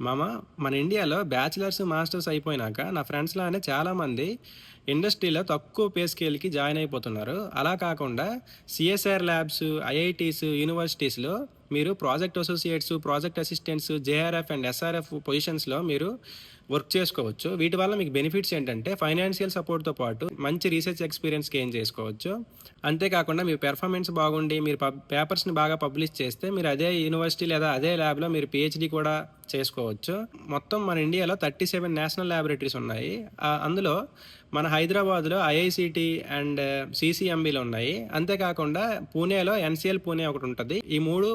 మామ, మన ఇండియాలో బ్యాచిలర్స్, మాస్టర్స్ అయిపోయినాక నా ఫ్రెండ్స్‌లానే చాలామంది ఇండస్ట్రీలో తక్కువ పే స్కేల్‌కి జాయిన్ అయిపోతున్నారు. అలా కాకుండా సీఎస్ఆర్ ల్యాబ్స్, ఐఐటీస్, యూనివర్సిటీస్‌లో మీరు project associates, project assistants, JRF and SRF పొజిషన్స్‌లో మీరు వర్క్ చేసుకోవచ్చు. వీటి వల్ల మీకు బెనిఫిట్స్ ఏంటంటే ఫైనాన్షియల్ సపోర్ట్‌తో పాటు మంచి రీసెర్చ్ ఎక్స్‌పీరియన్స్ గెయిన్ చేసుకోవచ్చు. అంతేకాకుండా మీ పెర్ఫార్మెన్స్ బాగుండి మీరు పేపర్స్‌ని బాగా పబ్లిష్ చేస్తే మీరు అదే యూనివర్సిటీ లేదా అదే ల్యాబ్‌లో మీరు పీహెచ్‌డీ కూడా చేసుకోవచ్చు. మొత్తం మన ఇండియాలో 37 నేషనల్ ల్యాబొరేటరీస్ ఉన్నాయి. అందులో మన హైదరాబాద్‌లో ఐఐసీటీ అండ్ సీసీఎంబీలు ఉన్నాయి. అంతేకాకుండా పూణేలో ఎన్‌సీఎల్ పూణే ఒకటుంటది. ఈ 3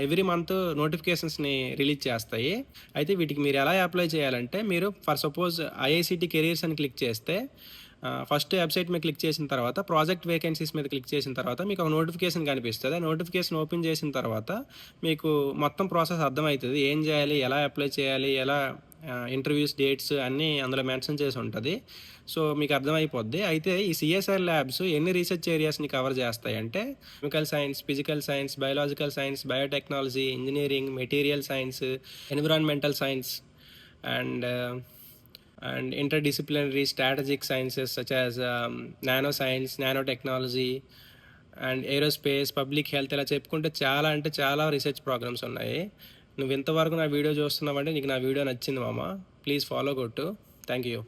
ఎవ్రీ మంత్ నోటిఫికేషన్స్‌ని రిలీజ్ చేస్తాయి. అయితే వీటికి మీరు ఎలా అప్లై చేయాలంటే మీరు ఫర్ సపోజ్ ఐఐసీటీ కెరియర్స్ అని క్లిక్ చేస్తే ఫస్ట్ వెబ్సైట్ మీద క్లిక్ చేసిన తర్వాత ప్రాజెక్ట్ వేకెన్సీస్ మీద క్లిక్ చేసిన తర్వాత మీకు ఒక నోటిఫికేషన్ కనిపిస్తది. ఆ నోటిఫికేషన్ ఓపెన్ చేసిన తర్వాత మీకు మొత్తం ప్రాసెస్ అర్థమవుతది. ఏం చేయాలి? ఎలా అప్లై చేయాలి? ఎలా ఇంటర్వ్యూస్ డేట్స్ అన్నీ అందులో మెన్షన్ చేసి ఉంటది. సో, మీకు అర్థమైపోద్ది. అయితే ఈ సీఎస్ఆర్ ల్యాబ్స్ ఎన్ని రీసెర్చ్ ఏరియాస్‌ని కవర్ చేస్తాయంటే chemical science, physical science, biological science, biotechnology, engineering, material science, environmental science and and interdisciplinary strategic sciences such as nanoscience, nanotechnology and aerospace, public health ఇలా చెప్పుకుంటే చాలా అంటే చాలా రీసెర్చ్ ప్రోగ్రామ్స్ ఉన్నాయి. నువ్వు ఇంతవరకు నా వీడియో చూస్తున్నావంటే నీకు నా వీడియో నచ్చింది మామ. ప్లీజ్ ఫాలో కొట్టు. Thank you.